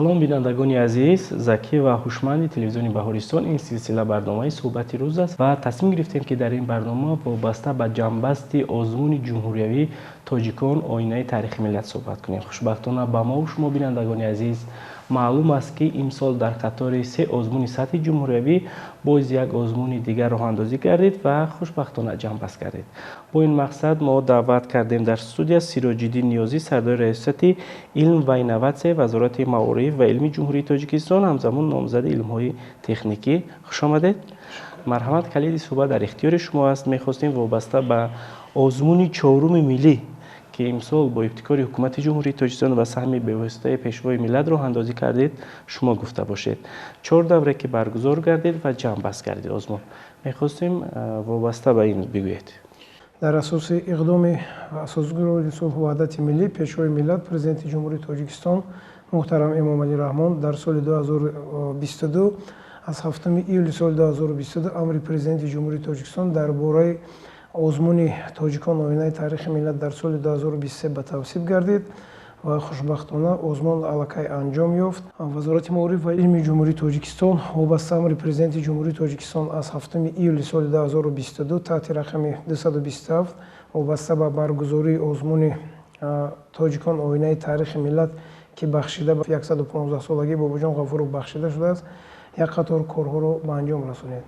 салом бинандагони азиз, Закӣ ва ҳушманди телевизиони Баҳористон. Ин силсила барномаи суҳбати рӯз аст ва тасмим гирифтем ки дар ин барнома вобаста ба ҷамъбасти озмуни ҷумҳуриявии тоҷикон оинаи таърихи миллат суҳбат кунем. Хушбахтона ба мову шумо бинандагони азиз маълум аст ки имсол дар қатори се озмуни сатҳи ҷумҳуриявӣ боз як озмуни дигар роҳандозӣ гардид ва хушбахтона ҷамъбаст гардид. Бо ин мақсад мо даъват кардем дар студия Сироҷиддин Ниёзӣ, сардори раёсати илм ва инноватсияи Вазорати Маориф ва илми Ҷумҳурии Тоҷикистон, ҳамзамон номзади илмҳои техникӣ. Хуш омадед. Марҳамат, калиди суҳбат дар ихтиёри шумо аст. Мехостем вобаста ба озмуни чоруми миллӣ ки имсол бо ибтикори ҳукумати Ҷумҳурии Тоҷикистон ва саҳми бевоситаи пешвои миллат роҳандозӣ кардед, шумо гуфта бошед. 4 давре ки баргузор гардид ва ҷамъбаст гардид озмун. Мехостем вобаста ба ин бигӯед. дар асоси иқдоми асосгирои сулҳу ваҳдати миллӣ пешвои миллат президенти Ҷумҳурии Тоҷикистон муҳтарам Эмомалӣ Раҳмон дар соли 2022 аз 7 июли соли 2022 амри президенти Ҷумҳурии Тоҷикистон дар бораи озмуни тоҷикон оинаи таърихи миллат дар соли 2023 ба тавсиб гардид ва хушбахтона озмун аллакай анҷом ёфт. Вазорати Маориф ва илми Ҷумҳурии Тоҷикистон вобаста амри президенти Ҷумҳурии Тоҷикистон аз 7 июли соли 2022 таҳти рақами 227 вобаста ба баргузории озмуни тоҷикон оинаи таърихи миллат ки бахшида ба 115-солаги Бобоҷон Ғафуров бахшида шудааст, як қатор корҳоро ба анҷом расонид.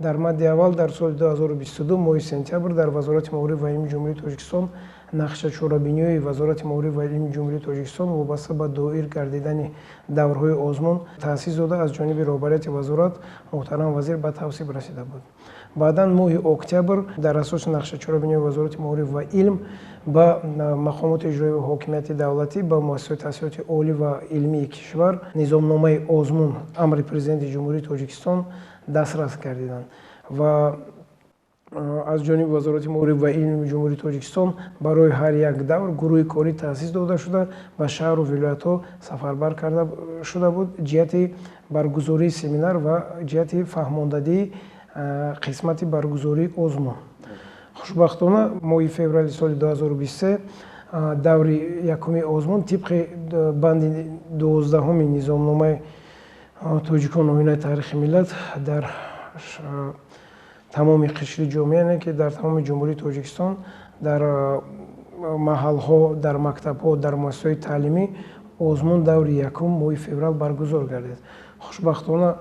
дар мадди аввал дар соли 2022 моҳи сентябр дар Вазорати Маориф ва илми Ҷумҳурии Тоҷикистон нақшачорабиниёи Вазорати Маориф ва илми Ҷумҳурии Тоҷикистон вобаста ба доир гардидани даврҳои озмун таъсис дода аз ҷониби роҳбарияти вазорат муҳтарам вазир ба тавсиб расида буд. Баъдан моҳи октябр дар асоси нақшачорабиниёи Вазорати Маориф ва илм ба мақомоти иҷроӣ ва ҳокимияти давлатӣ ба муассисаҳои таҳсилоти олӣ ва илмии кишвар низомномаи озмун амри президенти Ҷумҳурии Тоҷикистон дастрас гардиданд ва аз ҷониби Вазорати Маориф ва илми Ҷумҳурии Тоҷикистон барои ҳар як давр гурӯҳи корӣ таъсис дода шуда ба шаҳру вилоятҳо сафарбар карда шуда буд ҷиҳати баргузории семинар ва ҷиҳати фаҳмондадии қисмати баргузории озмун. Хушбахтона моҳи феврали соли 2023 даври якуми озмун тибқи банди 12 низомномаи тоҷикон оинаи таърихи миллат дар тамоми қишри ҷомеа, яъне ки дар тамоми Ҷумҳурии Тоҷикистон дар маҳалҳо, дар мактабҳо, дар муассисаҳои таълимӣ озмун даври якум моҳи феврал баргузор гардид. Хушбахтона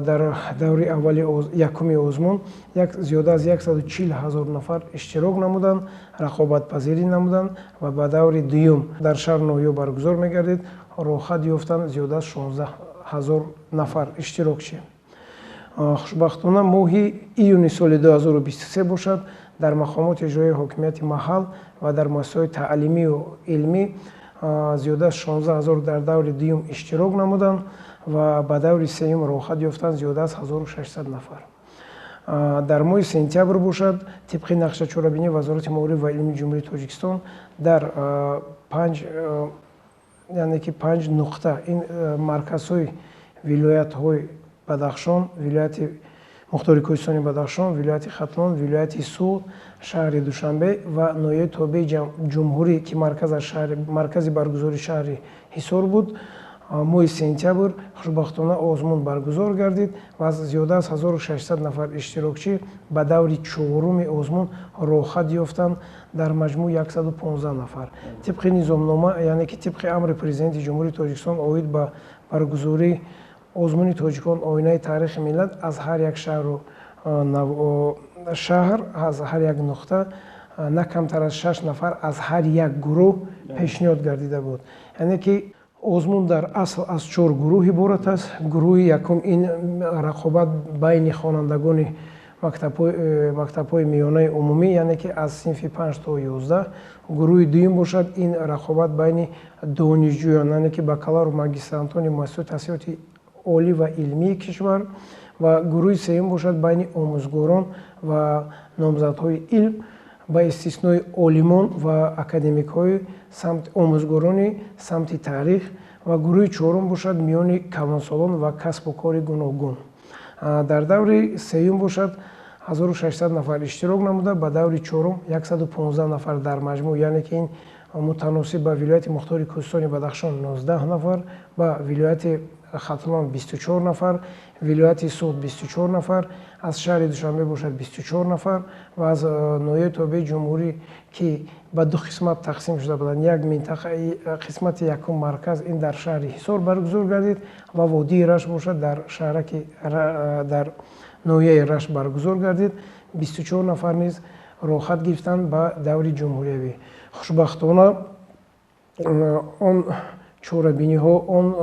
дар даври аввали якуми озмун зиёда аз 140 000 нафар иштирок намуданд, рақобатпазирӣ намуданд ва ба даври дуюм дар шаҳр Ноҳиё баргузор мегардид. Роҳат ёфтанд зиёда аз 16 000 нафар иштирокчӣ. Хушбахтона моҳи июни соли 2023 бошад дар мақомоти иҷроии ҳокимияти маҳал ва дар муассисаҳои таълимию илмӣ зиёда аз 16 000 дар даври дуюм иштирок намуданд ва ба даври сеюм роҳат ёфтанд зиёда аз 1600 нафар. дар моҳи сентябр бошад тибқи нақшачорабинии Вазорати Маориф ва илми Ҷумҳурии Тоҷикистон дар 5 нуқта ин марказҳои вилоятҳои Бадахшон, вилояти Мухтори Кӯҳистони Бадахшон, вилояти Хатлон, вилояти Суғд, шаҳри Душанбе ва ноҳияи тобеи Ҷумҳурӣ ки маркази баргузории шаҳри Ҳисор буд, моҳи сентябр хушбахтона озмун баргузор гардид ва зиёда аз 1600 нафар иштирокчӣ ба даври чоруми озмун роҳат ёфтанд дар маҷмӯъ 115 нафар. Тибқи низомнома, яъне ки тибқи амри президенти Ҷумҳурии Тоҷикистон оид ба баргузории озмуни тоҷикон оинаи таърихи миллат аз ҳар як шаҳр, аз ҳар як нуқта на камтар аз 6 нафар аз ҳар як гурӯҳ пешниҳод гардида буд. Яъне ки озмун дар асл аз 4 гурӯҳ иборат аст. Гурӯҳи якум ин рақобат байни хонандагони мактабҳои миёнаи умумӣ, яъне ки аз синфи 5 то 11. Гурӯҳи дуюм бошад ин рақобат байни донишҷӯён, яъне ки бакалавр, магистрантони муассисаҳои таҳсилоти олӣ ва илмии кишвар ва гурӯҳи сеюм бошад байни омӯзгорон ва номзадҳои илм ба истиснои олимон ва академикҳои омӯзгорони самти таърих ва гурӯҳи чорум бошад миёни калонсолон ва касбу кори гуногун. Дар даври сеюм бошад 1600 нафар иштирок намуда, ба даври чорум 115 нафар дар маҷмӯъ, яъне ки ин мутаносиб ба вилояти мухтори кӯҳистони Бадахшон 19 нафар, ба вилояти Хатлон 24 нафар, вилояти Суд 24 нафар, аз шаҳри Душанбе бошад 24 нафар ва аз ноҳияи тобеи ҷумҳурӣ ки ба ду қисмат тақсим шуда буданд. Як минтақаи қисмати якум марказ ин дар шаҳри Ҳисор баргузор гардид ва водии Рашт бошад дар шаҳраки дар ноҳияи Рашт баргузор гардид. 24 нафар низ роҳхат гирифтанд ба даври ҷумҳуриявӣ. Хушбахтона он чорабиниҳо, он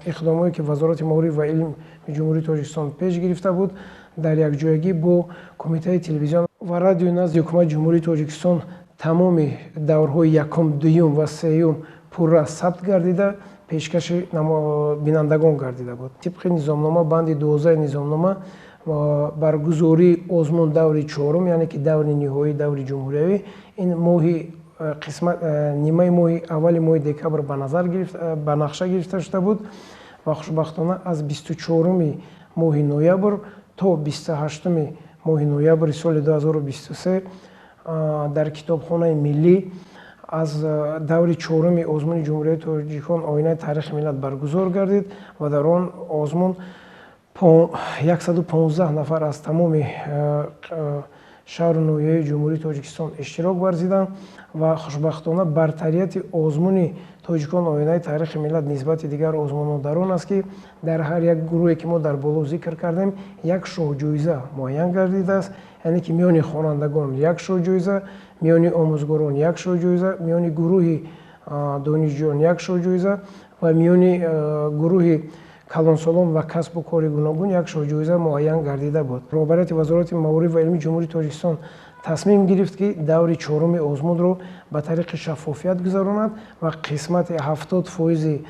иқдомое ки Вазорати Маориф ва илми ҷумҳурии Тоҷикистон пеш гирифта буд, дар якҷоягӣ бо Кумитаи телевизион ва радиои назди ҳукумати ҷумҳурии Тоҷикистон тамоми даврҳои якум, дуюм ва сеюм пурра сабт гардида пешкаши бинандагон гардида буд. Тибқи низомнома банди 12 низомнома баргузории озмун даври чорум, яъне ки даври ниҳоӣ, даври ҷумҳуриявӣ, ин моҳи нимаи моҳи аввали моҳи декабр ба нақша гирифта шуда буд ва хушбахтона аз 24 моҳи ноябр то 28 моҳи ноябри соли 2023 дар Китобхонаи миллӣ аз даври чоруми озмуни ҷумҳурияи Тоҷикистон оинаи таърихи миллат баргузор гардид ва дар он озмун 115 нафар аз тамоми шаҳру ноҳияи ҷумҳурии Тоҷикистон иштирок варзиданд ва хушбахтона бартарияти озмуни тоҷикон оинаи таърихи миллат нисбати дигар озмунҳо дар он аст ки дар ҳар як гурӯҳе ки мо дар боло зикр кардем як шоҳҷоиза муайян гардидааст, яъне ки миёни хонандагон як шоҳҷоиза, миёни омӯзгорон як шоҳҷоиза, миёни гурӯҳи донишҷӯён як шоҳҷоиза ва миёни гурӯҳи калонсолон ва касбу кори гуногун як шоҳҷоиза муайян гардида буд. Роҳбарияти Вазорати Маориф ва илми ҷумҳурии Тоҷикистон тасмим гирифт ки даври чоруми озмунро ба тариқи шаффофият гузаронад ва қисмати 70%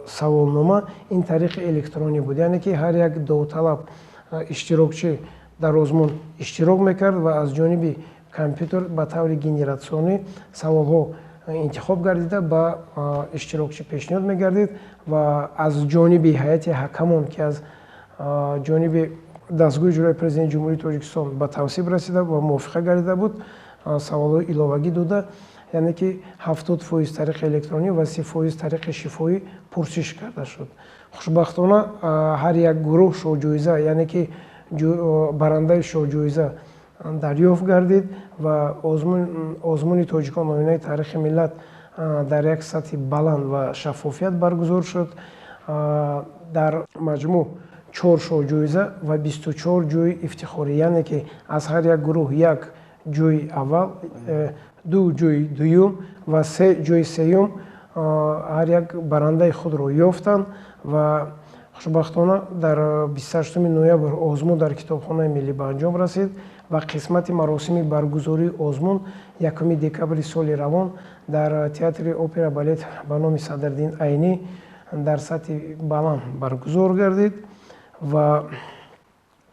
саволнома ин тариқи электронӣ буд, яъне ки ҳар як довталаб иштирокчӣ дар озмун иштирок мекард ва аз ҷониби компютер ба таври генератсионӣ саволҳо интихоб гардида ба иштирокчӣ пешниҳод мегардид ва аз ҷониби ҳайати ҳакамон ки аз ҷониби дастгоҳи иҷроии президенти ҷумҳурии Тоҷикистон ба тавсиб расида ва мувофиқа гардида буд, саволҳои иловагӣ дода, яъне ки 70% тариқи электронӣ ва 30% тариқи шифоӣ пурсиш карда шуд. Хушбахтона ҳар як гурӯҳ шоҳҷоиза, яъне ки барандаи шоҳҷоиза дарёфт гардид ва озмуни тоҷикон оинаи таърихи миллат дар як сатҳи баланд ва шаффофият баргузор шуд. Дар маҷмӯъ 4 шоҳҷоиза ва 24 ҷойи ифтихорӣ, яъне ки аз ҳар як гурӯҳ як ҷойи аввал, 2 ҷойи дуюм ва 3 ҷойи сеюм ҳар як барандаи худро ёфтанд ва хушбахтона дар 28 ноябр озмун дар Китобхонаи миллӣ ба анҷом расид ва қисмати маросими баргузории озмун 1 декабри соли равон дар театри опера балет ба номи Садриддин Айнӣ дар сатҳи баланд баргузор гардид ва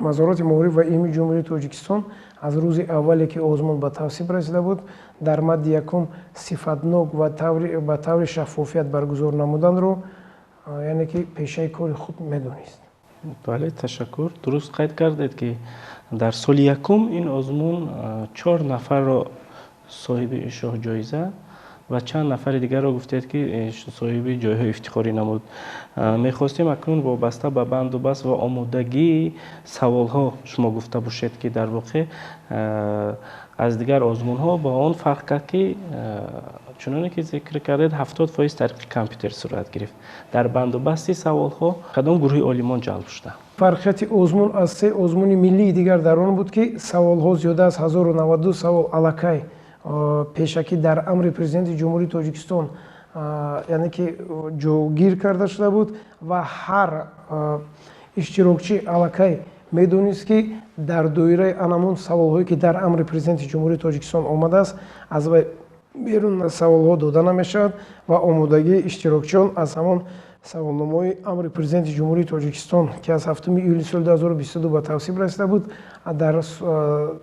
Вазорати Маориф ва илми ҷумҳурии Тоҷикистон аз рӯзи аввале ки озмун ба тавсиб расида буд дар мадди якум сифатнок ва ба таври шаффофият баргузор намуданро яъне ки пешаи кори худ медонист. Бале, ташаккур. Дуруст қайд кардед ки дар соли якум ин озмун 4 нафарро соҳиби шоҳҷоиза ва чанд нафари дигарро гуфтед ки соҳиби ҷойҳои ифтихорӣ намуд. Мехостем акнун вобаста ба банду баст ва омодагии саволҳо шумо гуфта бошед ки дар воқеъ аз дигар озмунҳо ба он фарқ кард ки чуноне ки зикр кардед 70% тариқи компютер сурат гирифт. Дар банду басти саволҳо кадом гурӯҳи олимон ҷалб шуда? Фарқияти озмун аз се озмуни миллии дигар дар он буд ки саволҳо зиёда аз 1092 савол аллакай пешакӣ дар амри президенти ҷумҳурии Тоҷикистон яъне ки ҷойгир карда шуда буд ва ҳар иштирокчӣ аллакай медонист ки дар доираи анамон саволҳое ки дар амри президенти ҷумҳурии Тоҷикистон омадааст аз вай берун саволҳо дода намешавад ва омодагии иштирокчиён аз ҳамон саволномаи амри президенти ҷумҳурии Тоҷикистон ки аз 7 июли соли 2022 ба тавсиб расида буд дар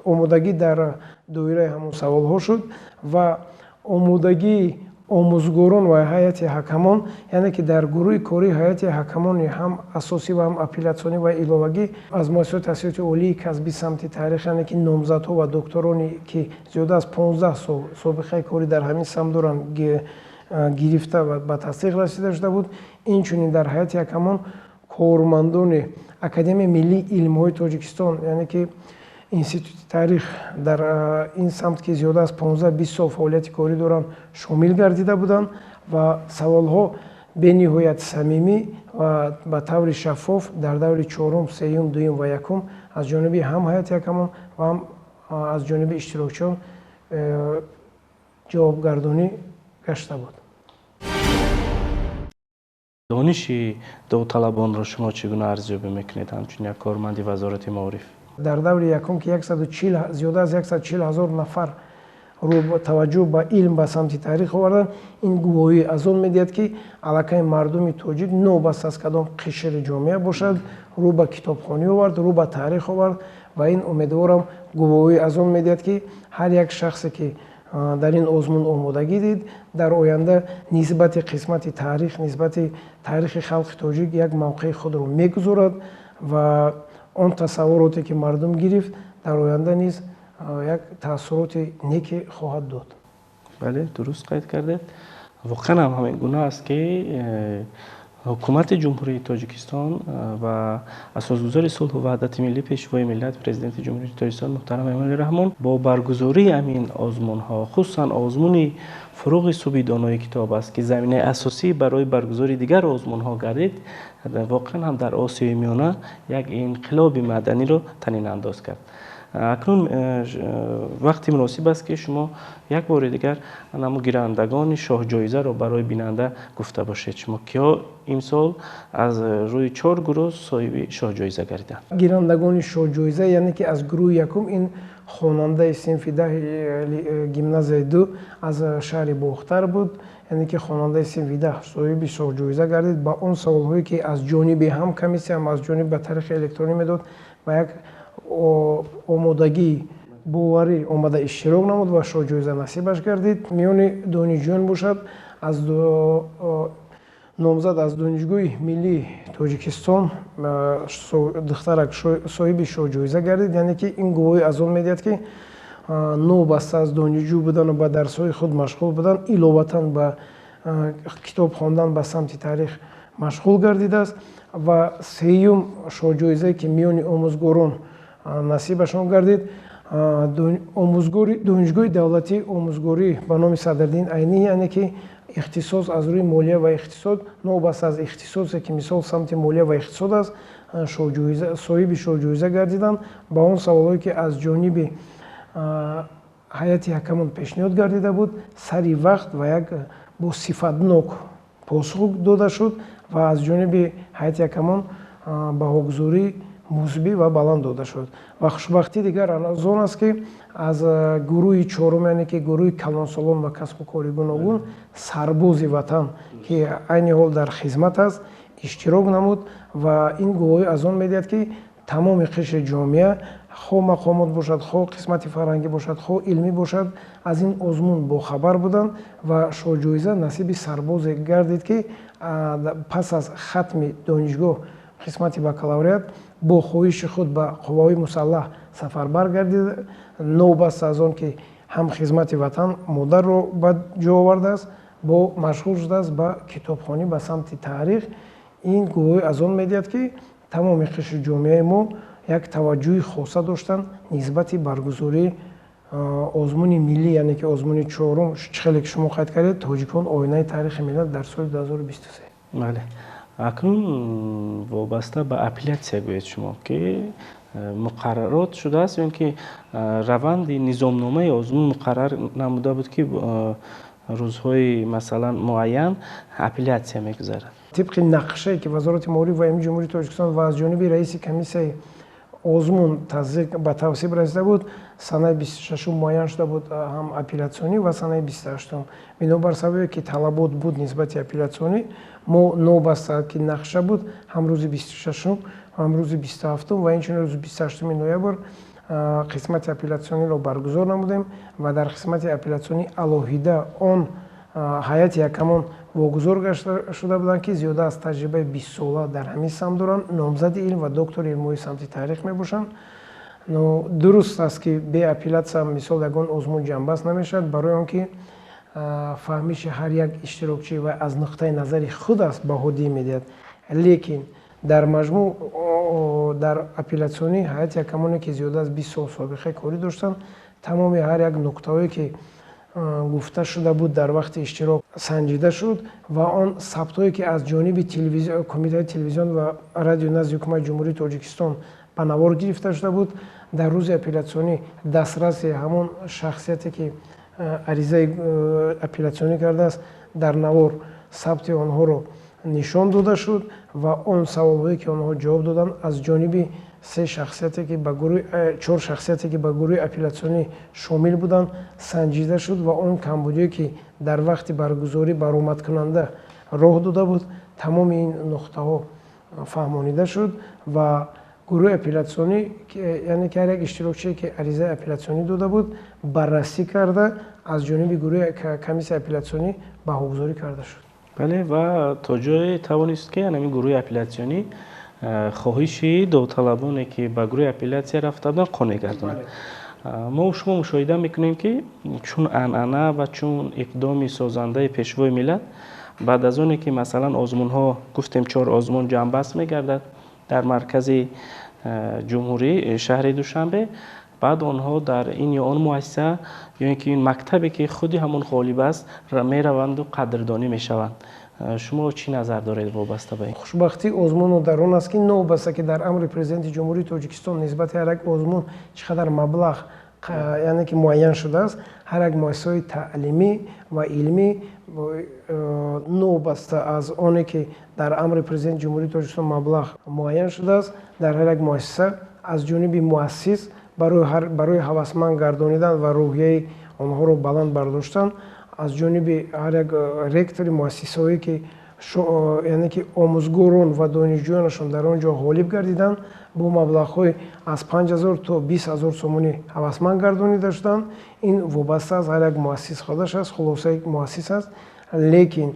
омодагӣ дар доираи ҳамон саволҳо шуд ва омодагии омӯзгорон ва ҳайати ҳакамон, яъне ки дар гурӯҳи кори ҳайати ҳакамони ҳам асосӣ ва ҳам апеллятсионӣ ва иловагӣ аз муассисаҳои таҳсилоти олии касбӣ самти таърих, яъне ки номзадҳо ва доктороне ки зиёда аз 15 сол собиқаи кори дар ҳамин самт доранд гирифта ва ба тасдиқ расида шуда буд. Инчунин дар ҳайати ҳакамон кормандони Академияи миллии илмҳои Тоҷикистон, яъне ки институти таърих дар ин самт ки зиёда аз 15-20 сол фаъолияти корӣ доранд шомил гардида буданд ва саволҳо бениҳоят самимӣ ва ба таври шаффоф дар даври чорум, сеюм, дуюм ва якум аз ҷониби ҳам ҳайати ҳакамон ва ҳам аз ҷониби иштирокчиён ҷавобгардонӣ гашта буд. дониши довталабонро шумо чӣ гуна арзёбӣ мекунед ҳамчун як корманди вазорати маориф? дар даври якум ки зиёда аз 140 000 нафар таваҷҷӯҳ ба илм ба самти таърих оварданд, ин гувоҳӣ аз он медиҳад ки аллакай мардуми тоҷик новобаста аз кадом қишри ҷомеа бошад, рӯ ба китобхонӣ овард, рӯ ба таърих овард ва ин умедворам гувоҳӣ аз он медиҳад ки ҳар як шахсе ки дар ин озмун омодагӣ дид, дар оянда нисбати қисмати таърих, нисбати таърихи халқи тоҷик як мавқеи худро мегузорад ва он тасаввуроте ки мардум гирифт дар оянда низ як таассуроти неке хоҳад дод. бале, дуруст қайд кардед. воқеан ҳам ҳамин гуна аст ки ҳукумати ҷумҳурии тоҷикистон ва асосгузори сулҳу ваҳдати миллӣ пешвои миллат президенти ҷумҳурии тоҷикистон муҳтарам эмомалӣ раҳмон бо баргузории амин озмунҳо, хусусан озмуни фуруғи субъи донои китоб аст ки заминаи асосӣ барои баргузори дигар озмунҳо гардид, воқеан ҳам дар осиёи миёна як инқилоби маданиро танинандоз кард. акнун вақти муносиб аст ки шумо як бори дигар намо гирандагони шоҳҷоизаро барои бинанда гуфта бошед. шумо киҳо имсол аз рӯи 4 гурӯҳ соҳиби шоҳҷоиза гардиданд? гирандагони шоҳҷоиза яъне ки аз гурӯҳи якум ин хонандаи синфи 10 гимназияи 2 аз шаҳри Бохтар буд, яъне ки хонандаи синфи 10 соҳиби шоҳҷоиза гардид ба он саволҳое ки аз ҷониби ҳам комиссия, ҳам аз ҷониби ба таърихи электронӣ медод ба як омодагии боварӣ омада иштирок намуд ва шоҳҷоиза насибаш гардид. миёни донишҷӯён бошад аз номзад аз донишгоҳи миллии Тоҷикистон духтарак соҳиби шоҳҷоиза гардид, яъне ки ин гувоҳӣ аз он медиҳад ки новобаста аз донишҷӯ будану ба дарсҳои худ машғул будан, иловатан ба китоб хондан ба самти таърих машғул гардидааст. ва сеюм шоҳҷоизае ки миёни омӯзгорон насибашон гардид, донишгоҳи давлатии омӯзгорӣ ба номи Садриддин Айнӣ, яъне ки ихтисос аз рӯи молия ва иқтисод, новобаста аз ихтисосе ки мисол самти молия ва иқтисод аст, соҳиби шоҳҷоиза гардиданд. ба он саволҳое ки аз ҷониби ҳайати ҳакамон пешниҳод гардида буд, сари вақт ва як бо сифатнок посух дода шуд ва аз ҷониби ҳайати ҳакамон баҳогузорӣ мусбӣ ва баланд дода шуд. ва хушбахтии дигар аз он аст ки аз гурӯҳи чорум, яъне ки гурӯҳи калонсолон ва касбу кори гуногун, сарбози ватан ки айни ҳол дар хизмат аст, иштирок намуд ва ин гувоҳӣ аз он медиҳад ки тамоми қишри ҷомеа, хоҳ мақомот бошад, хоҳ қисмати фарҳангӣ бошад, хоҳ илмӣ бошад, аз ин озмун бохабар буданд ва шоҳҷоиза насиби сарбозе гардид ки пас аз хатми донишгоҳ қисмати бакалавриат бо хоҳиши худ ба қувваҳои мусаллаҳ сафарбар гардид, новобаста аз он ки ҳам хизмати ватан модарро ба ҷо овардааст, бо машғул шудааст ба китобхонӣ ба самти таърих. ин гувоҳӣ аз он медиҳад ки тамоми қишри ҷомеаи мо як таваҷҷӯҳи хоса доштанд нисбати баргузории озмуни миллӣ, яъне ки озмуни чорум, чӣ хеле ки шумо қайд кардед, тоҷикон оинаи таърихи миллат дар соли 2023. бале, акнун вобаста ба апеллятсия гӯед шумо ки муқаррарот шудааст ё ки раванди низомномаи озмун муқаррар намуда буд ки рӯзҳои масалан муайян апеллятсия мегузарад? тибқи нақшае ки вазорати маориф ва илмии ҷумҳурии Тоҷикистон ва аз ҷониби раиси комиссияи озмун таздиқ ба тавсиб расида буд, санаи 26 муайян шуда буд ҳам апеллятсионӣ ва санаи 28. бинобар сабабе ки талабот буд нисбати апеллятсионӣ, мо новобаста ки нақша буд ҳам рӯзи 26 ҳам рӯзи 27 ва инчунин рӯзи 28 ноябр қисмати апеллятсиониро баргузор намудем ва дар қисмати апеллятсионӣ алоҳида он ҳайати якамон вогузор шуда буданд ки зиёда аз таҷрибаи 20 сола дар ҳамин самт доранд, номзади илм ва доктори илмҳои самти таърих мебошанд. дуруст аст ки бе апеллятсия мисол ягон озмун ҷанбаст намешавад, барои он ки фаҳмиши ҳар як иштирокчӣ ва аз нуқтаи назари худ аст баҳо диҳ медиҳад. Лекин дар маҷмӯъ дар апеллятсионӣ ҳайати якамоне ки зиёда аз 20 сол собиқаи корӣ доштанд, тамоми ҳар як нуқтаҳое ки гуфта шуда буд дар вақти иштирок санҷида шуд ва он сабтҳое ки аз ҷониби Қумитаи телевизион ва радио назди ҳукумати ҷумҳурии Тоҷикистон ба навор гирифта шуда буд. Дар рӯзи апеллятсионӣ дастраси ҳамон шахсияте ки аризаи апеллятсионӣ кардааст дар навор сабти онҳоро нишон дода шуд ва он саволҳое ки онҳо ҷавоб доданд аз ҷониби 4 шахсияте ки ба гурӯҳи апеллятсионӣ шомил буданд санҷида шуд ва он камбудие ки дар вақти баргузорӣ баромадкунанда роҳ дода буд, тамоми ин нуқтаҳо фаҳмонида шуд ва гурӯҳи апеллятсионӣ яъне ки ҳар як иштирокчие ки аризаи апеллятсионӣ дода буд баррасӣ карда аз ҷониби гурӯҳи комиссияи апеллятсионӣ баҳогузорӣ карда шуд. бале ва то ҷое тавонист ки ҳамин гурӯҳи апеллятсионӣ хоҳиши довталабоне ки ба гурӯҳи апеллятсия рафта буданд қонеъ гардонад. мо шумо мушоҳида мекунем ки чун анъана ва чун иқдоми созандаи пешвои миллат баъд аз оне ки масалан озмунҳо гуфтем 4 озмун ҷамъбаст мегардад дар маркази ҷумҳурӣ шаҳри Душанбе, баъд онҳо дар ин ё он муассиса ё ин ки ин мактабе ки худи ҳамон ғолиб аст мераванду қадрдонӣ мешаванд. шумо чӣ назар доред вобаста ба ин? хушбахтии озмуну дар он аст ки новобаста ки дар амри президенти ҷумҳурии Тоҷикистон нисбати ҳар як озмун чӣ қадар маблағ яъне ки муайян шудааст, ҳар як муассисаҳои таълимӣ ва илмӣ новобаста аз оне ки дар амри президенти ҷумҳурии Тоҷикистон маблағ муайян шудааст, дар ҳар як муассиса аз ҷониби муассис барои ҳавасманд гардонидан ва рӯҳияи онҳоро баланд бардоштан, аз ҷониби ҳар як ректори муассисаҳое ки яъне ки омӯзгорон ва донишҷӯёнашон дар он ҷо ғолиб гардиданд, бо маблағҳои аз 5000 то 20000 сомонӣ ҳавасманд гардонида шуданд. ин вобаста аз ҳар як муассис ходаш аст, хулосаи муассис аст. Лекин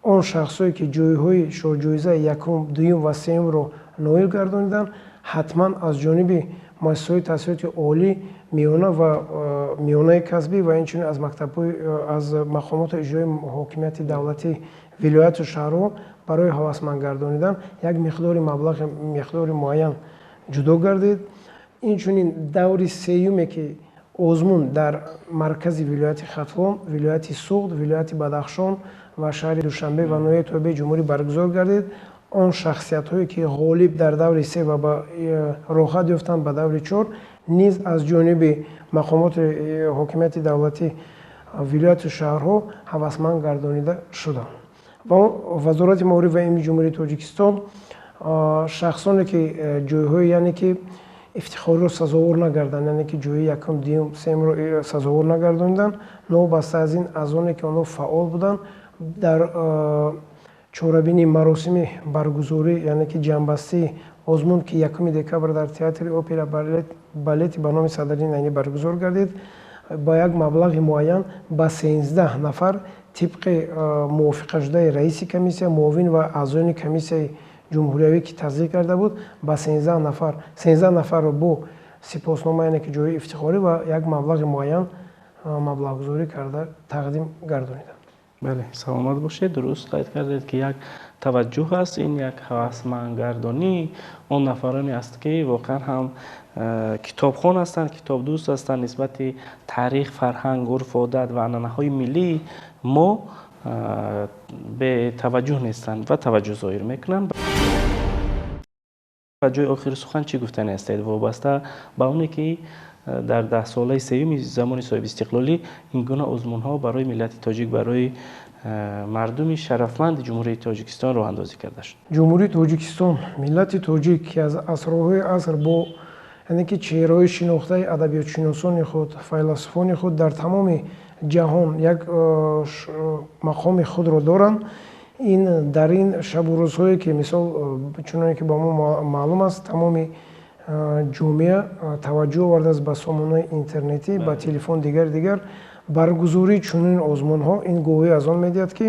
он шахсое ки ҷойҳои шоҳҷоизаи якум, дуюм ва сеюмро ноил гардониданд, ҳатман аз ҷониби муассисаҳои таҳсилоти олӣ, миёна ва миёнаи касбӣ ва инчунин аз мактабҳои аз мақомоти иҷрои ҳокимияти давлатии вилояту шаҳрҳо барои ҳавасманд гардонидан як миқдори маблағи миқдори муайян ҷудо гардид. Инчунин даври сеюме ки озмун дар маркази вилояти Хатвон, вилояти Суғд, вилояти Бадахшон ва шаҳри Душанбе ва ноҳияи тобеи ҷумҳурӣ баргузор гардид. он шахсиятҳое ки ғолиб дар даври 3 ва ба роҳат ёфтанд ба даври 4 низ аз ҷониби мақомоти ҳокимияти давлати вилояту шаҳрҳо ҳавасманд гардонида шуданд. ва вазорати маориф ва илми ҷумҳурии Тоҷикистон шахсоне ки ҷойҳои яъне ки ифтихориро сазовор нагарданд, яъне ки ҷойи якум, дуюм, сеюмро сазовор нагардониданд, новобаста аз ин аз оне ки онҳо фаъол буданд дар чорабини маросими баргузорӣ яъне ки ҷамъбастии озмун ки 1 декабр дар театри опера балети ба номи Садриддин Айнӣ баргузор гардид, ба як маблағи муайян ба 13 нафар тибқи мувофиқашудаи раиси комиссия, муовин ва аъзоини комиссияи ҷумҳуриявӣ ки таздиқ карда буд, ба 13 нафарро бо сипоснома яъне ки ҷои ифтихорӣ ва як маблағи муайян маблағгузорӣ карда тақдим гардониданд. бале, саломат бошед. дуруст қайд кардед ки як таваҷҷӯҳ аст, ин як ҳавасмандгардонӣ он нафароне аст ки воқеан ҳам китобхон ҳастанд, китобдӯст ҳастанд. нисбати таърих, фарҳанг, урф, одат ва анъанаҳои миллии мо бетаваҷҷӯҳ нестанд ва таваҷҷӯҳ зоҳир мекунанд. ба ҷои охири сухан чӣ гуфтанӣ ҳастед вобаста ба оне ки дар 10 солаи сеюми замони соҳиби истиқлолӣ ин гуна озмунҳо барои миллати тоҷик, барои мардуми шарафманди ҷумҳурии Тоҷикистон роҳандозӣ карда шуд? ҷумҳурии Тоҷикистон, миллати тоҷик ки аз асрҳои аср бо яъне ки чеҳраҳои шинохтаи адабиётшиносони худ, файласуфони худ дар тамоми ҷаҳон як мақоми худро доранд. ин дар ин шабу рӯзҳое ки мисол чуноне ки ба мо маълум аст, тамоми ҷомеа таваҷҷӯҳ овардааст ба сомонаи интернетӣ, ба телефон дигар баргузории чунин озмунҳо ин гувоҳӣ аз он медиҳад, ки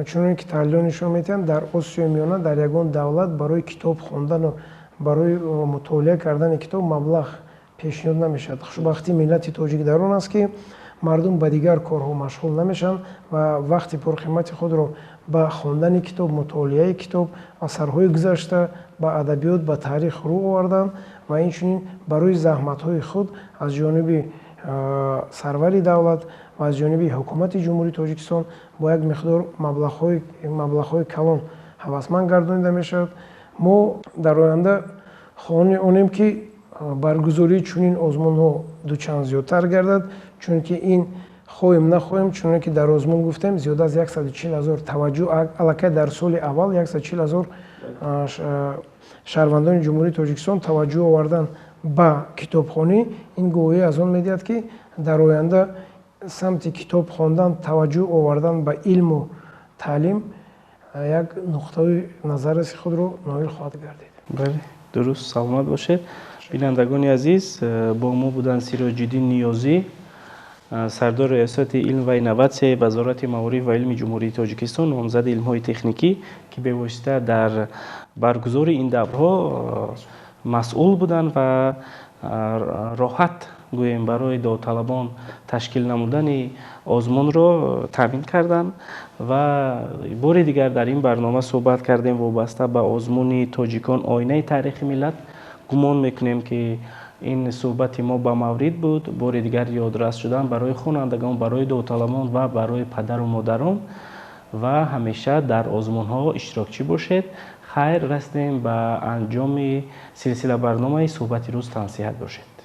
чуноне ки таҳлилҳо нишон медиҳанд, дар Осиёи Миёна дар ягон давлат барои китоб хондану барои мутолиа кардани китоб маблағ пешниҳод намешавад. хушбахтии миллати тоҷик дар он аст, ки мардум ба дигар корҳо машғул намешаванд ва вақти пурқимати худро ба хондани китоб, мутолиаи китоб, асарҳои гузашта, ба адабиёт, ба таърих рӯ оварданд ва инчунин барои заҳматҳои худ аз ҷониби сарвари давлат ва аз ҷониби ҳукумати ҷумҳурии Тоҷикистон бо як миқдор маблағҳои калон ҳавасманд гардонида мешавад. мо дар оянда хоҳони онем, ки баргузории чунин озмунҳо дучанд зиёдтар гардад, чунки ин хоҳем нахоҳем, чуноне ки дар озмун гуфтем, зиёда аз 140 000 таваҷҷӯҳ, аллакай дар соли аввал 140 000 шаҳрвандони ҷумҳурии Тоҷикистон таваҷҷӯҳ овардан ба китобхонӣ. ин гувоҳӣ аз он медиҳад, ки дар оянда самти китоб хондан, таваҷҷӯҳ овардан ба илму таълим як нуқтаи назари худро ноил хоҳад гардид. бале, дуруст, саломат бошед. бинандагони азиз, бо мо буданд Сироҷиддин Ниёзӣ, сардори риёсати илм ва инноватсияи Вазорати маориф ва илми Ҷумҳурии Тоҷикистон, номзади илмҳои техникӣ, ки бевосита дар баргузори ин даврҳо масъул буданд ва роҳат гӯем барои довталабон ташкил намудани озмунро таъмин карданд. ва бори дигар дар ин барнома суҳбат кардем вобаста ба озмуни тоҷикон, оинаи таърихи миллат. гумон мекунем, ки ин суҳбати мо ба маврид буд. бори дигар ёдрас шудан барои хонандагон, барои довталабон ва барои падару модарон, ва ҳамеша дар озмунҳо иштирокчӣ бошед. хайр, расидем ба анҷоми силсила барномаи суҳбати рӯз. Тансиҳат бошед.